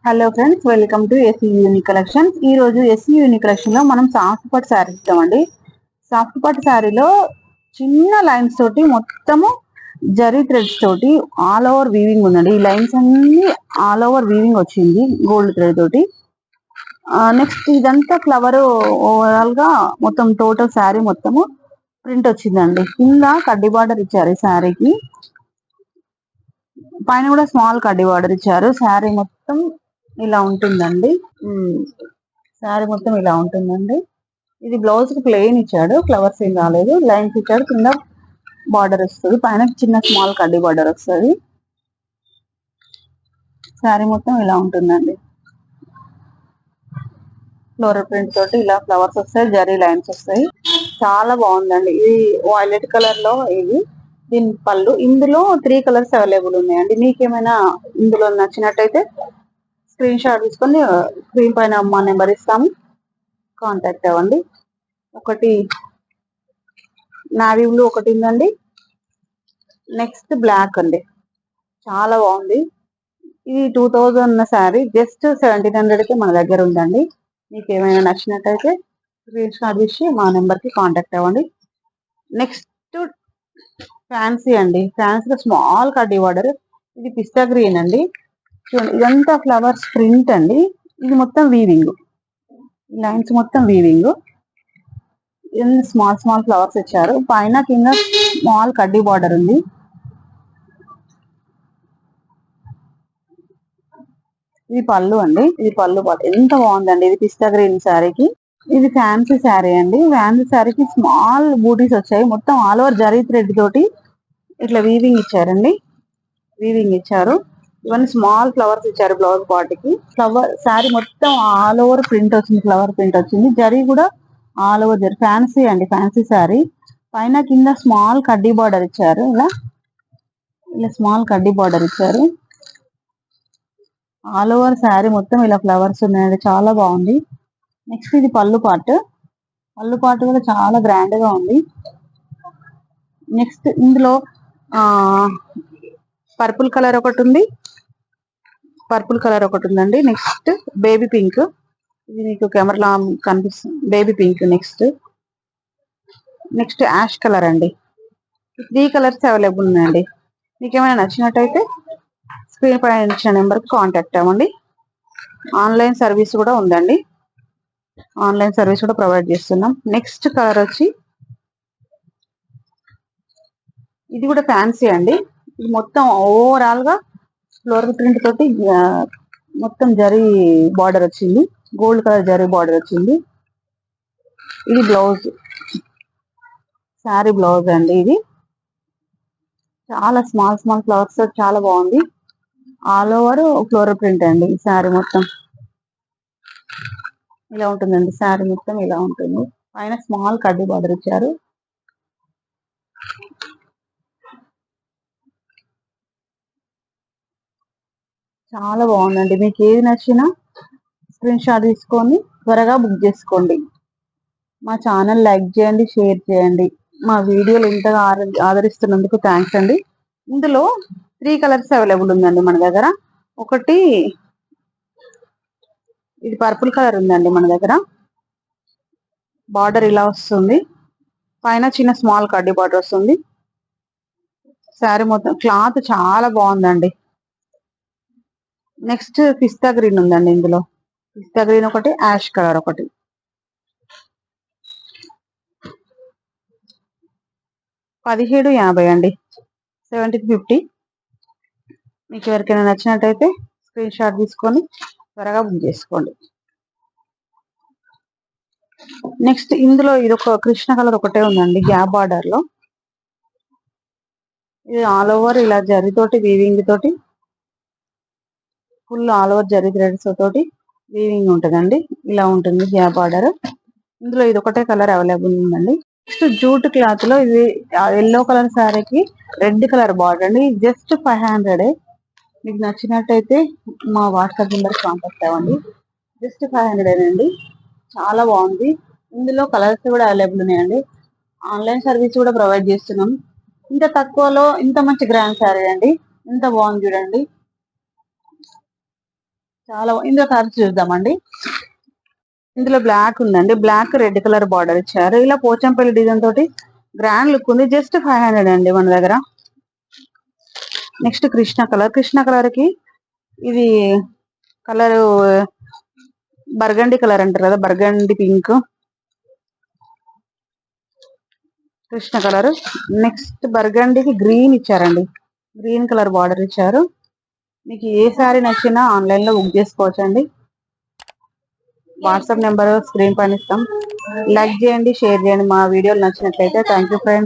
Hello friends, welcome to SE unique collections. ఈ రోజు SE unique collection లో మనం సాఫ్ట్ పట్టు శారీ ఇస్తామండి. సాఫ్ట్ పట్టు శారీలో చిన్న లైన్స్ తోటి మొత్తము జరీ థ్రెడ్స్ తోటి ఆల్ ఓవర్ వీవింగ్ ఉందండి. ఈ లైన్స్ అన్ని ఆల్ ఓవర్ వీవింగ్ వచ్చింది గోల్డ్ థ్రెడ్ తోటి. నెక్స్ట్ ఇదంతా ఫ్లవర్ ఓవరాల్ గా మొత్తం టోటల్ శారీ మొత్తము ప్రింట్ వచ్చిందండి. కింద కడ్డీ బార్డర్ ఇచ్చారు ఈ శారీకి, పైన కూడా స్మాల్ కడ్డీ బార్డర్ ఇచ్చారు. శారీ మొత్తం ఇలా ఉంటుందండి. శారీ మొత్తం ఇలా ఉంటుందండి. ఇది బ్లౌజ్ కి ప్లెయిన్ ఇచ్చాడు, ఫ్లవర్స్ ఏం రాలేదు, లైన్స్ ఇచ్చాడు. కింద బార్డర్ వస్తుంది, పైన చిన్న స్మాల్ కడ్డీ బార్డర్ వస్తుంది. శారీ మొత్తం ఇలా ఉంటుందండి. ఫ్లోరల్ ప్రింట్ తోటి ఇలా ఫ్లవర్స్ వస్తాయి, జరీ లైన్స్ వస్తాయి. చాలా బాగుందండి. ఇది వైలెట్ కలర్ లో ఇది దీని పళ్ళు. ఇందులో 3 కలర్స్ అవైలబుల్ ఉన్నాయండి. మీకేమైనా ఇందులో నచ్చినట్టయితే స్క్రీన్ షాట్ తీసుకొని స్క్రీన్ పైన మా నెంబర్ ఇస్తాము, కాంటాక్ట్ అవ్వండి. ఒకటి నావీ బ్లూ ఒకటి ఉందండి. నెక్స్ట్ బ్లాక్ అండి, చాలా బాగుంది. ఇది 2000 ఉన్న శారీ జస్ట్ 1700కి మన దగ్గర ఉందండి. మీకు ఏమైనా నచ్చినట్టయితే స్క్రీన్ షాట్ తీసి మా నెంబర్కి కాంటాక్ట్ అవ్వండి. నెక్స్ట్ ఫ్యాన్సీ అండి. ఫ్యాన్సీలో స్మాల్ కడ్డీ బార్డర్. ఇది పిస్తా గ్రీన్ అండి. చూడండి, ఇదంతా ఫ్లవర్స్ ప్రింట్ అండి. ఇది మొత్తం వీవింగ్, లైన్స్ మొత్తం వీవింగ్. స్మాల్ స్మాల్ ఫ్లవర్స్ ఇచ్చారు, పైన కింద స్మాల్ కడ్డీ బార్డర్ ఉంది. ఇది పళ్ళు అండి, ఇది పళ్ళు పాటు ఎంత బాగుందండి. ఇది పిస్తా గ్రీన్ శారీకి. ఇది ఫ్యాన్సీ శారీ అండి. ఫ్యాన్సీ శారీకి స్మాల్ బూటీస్ వచ్చాయి, మొత్తం ఆల్ ఓవర్ జరీ థ్రెడ్ తోటి ఇట్లా వీవింగ్ ఇచ్చారండి. వీవింగ్ ఇచ్చారు. ఇవన్నీ స్మాల్ ఫ్లవర్స్ ఇచ్చారు బ్లౌజ్ పార్ట్కి. ఫ్లవర్ శారీ మొత్తం ఆల్ ఓవర్ ప్రింట్ వచ్చింది, ఫ్లవర్ ప్రింట్ వచ్చింది. జరీ కూడా ఆల్ ఓవర్ జరీ. ఫ్యాన్సీ అండి, ఫ్యాన్సీ శారీ. పైన కింద స్మాల్ కడ్డీ బార్డర్ ఇచ్చారు. ఇలా ఇలా స్మాల్ కడ్డీ బార్డర్ ఇచ్చారు. ఆల్ ఓవర్ శారీ మొత్తం ఇలా ఫ్లవర్స్ ఉన్నాయండి, చాలా బాగుంది. నెక్స్ట్ ఇది పళ్ళు పార్ట్. పళ్ళు పార్ట్ కూడా చాలా గ్రాండ్ గా ఉంది. నెక్స్ట్ ఇందులో పర్పుల్ కలర్ ఒకటి ఉంది, పర్పుల్ కలర్ ఒకటి ఉందండి. నెక్స్ట్ బేబీ పింక్, ఇది మీకు కెమెరాలో కనిపిస్తుంది, baby pink. Next ash colour అండి. 3 కలర్స్ అవైలబుల్ ఉన్నాయండి. మీకు ఏమైనా నచ్చినట్టయితే స్క్రీన్ పైన ఇచ్చిన నెంబర్కి కాంటాక్ట్ అవ్వండి. ఆన్లైన్ సర్వీస్ కూడా ఉందండి, ఆన్లైన్ సర్వీస్ కూడా ప్రొవైడ్ చేస్తున్నాం. నెక్స్ట్ కలర్ వచ్చి ఇది కూడా ఫ్యాన్సీ అండి. ఇది మొత్తం ఓవరాల్ గా ఫ్లోరల్ ప్రింట్ తోటి మొత్తం జరీ బార్డర్ వచ్చింది, గోల్డ్ కలర్ జరీ బార్డర్ వచ్చింది. ఇది బ్లౌజ్, శారీ బ్లౌజ్ అండి. ఇది చాలా స్మాల్ స్మాల్ ఫ్లవర్స్ చాలా బాగుంది. ఆల్ ఓవర్ ఫ్లోరల్ ప్రింట్ అండి. ఈ శారీ మొత్తం ఇలా ఉంటుందండి. శారీ మొత్తం ఇలా ఉంటుంది. పైన స్మాల్ కడ్డీ బార్డర్ ఇచ్చారు. చాలా బాగుందండి. మీకు ఏది నచ్చినా స్క్రీన్ షాట్ తీసుకొని త్వరగా బుక్ చేసుకోండి. మా ఛానల్ లైక్ చేయండి, షేర్ చేయండి. మా వీడియోలు ఇంతగా ఆదరిస్తున్నందుకు థ్యాంక్స్ అండి. ఇందులో 3 కలర్స్ అవైలబుల్ ఉందండి మన దగ్గర. ఒకటి ఇది పర్పుల్ కలర్ ఉందండి మన దగ్గర. బార్డర్ ఇలా వస్తుంది, పైన చిన్న స్మాల్ కడ్డీ బార్డర్ వస్తుంది. శారీ మొత్తం క్లాత్ చాలా బాగుందండి. నెక్స్ట్ పిస్తా గ్రీన్ ఉందండి. ఇందులో పిస్తా గ్రీన్ ఒకటి, యాష్ కలర్ ఒకటి. $17.50 అండి, 1750. మీకు ఎవరికైనా నచ్చినట్టయితే స్క్రీన్ షాట్ తీసుకొని త్వరగా బుక్ చేసుకోండి. నెక్స్ట్ ఇందులో ఇది ఒక కృష్ణ కలర్ ఒకటే ఉందండి, గ్యాప్ బార్డర్ లో. ఇది ఆల్ ఓవర్ ఇలా జరీతోటి వీవింగ్ తోటి full all over zari threads తోటి వీవింగ్ ఉంటుందండి. ఇలా ఉంటుంది గ్యాప్ బార్డర్. ఇందులో ఇది ఒకటే కలర్ అవైలబుల్ ఉందండి. నెక్స్ట్ జూట్ క్లాత్ లో ఇది ఎల్లో కలర్ శారీకి రెడ్ కలర్ బార్డర్ అండి. జస్ట్ 500. మీకు నచ్చినట్టయితే మా వాట్సాప్ నెంబర్ కాంటాక్ట్ అవ్వండి. జస్ట్ 500 అండి, చాలా బాగుంది. ఇందులో కలర్స్ కూడా అవైలబుల్ ఉన్నాయండి. ఆన్లైన్ సర్వీస్ కూడా ప్రొవైడ్ చేస్తున్నాం. ఇంత తక్కువలో ఇంత మంచి గ్రాండ్ శారీ అండి, ఇంత బాగుంది చూడండి. చాలా ఇందులో కలర్స్ చూద్దామండి. ఇందులో బ్లాక్ ఉందండి, బ్లాక్ రెడ్ కలర్ బార్డర్ ఇచ్చారు. ఇలా పోచంపల్లి డిజైన్ తోటి గ్రాండ్ లుక్ ఉంది. జస్ట్ 500 అండి మన దగ్గర. Next Krishna colour. Krishna colour కి ఇది కలర్ బర్గండి కలర్ అంటారు కదా, burgundy pink. Krishna colour. Next బర్గండికి గ్రీన్ ఇచ్చారండి, గ్రీన్ కలర్ బార్డర్ ఇచ్చారు. మీకు ఏ సారీ నచ్చినా ఆన్లైన్ లో బుక్ చేసుకోవచ్చండి. వాట్సాప్ నెంబర్ స్క్రీన్ పైన ఇస్తాం. లైక్ చేయండి, షేర్ చేయండి మా వీడియోలు నచ్చినట్లయితే. Thank you friends.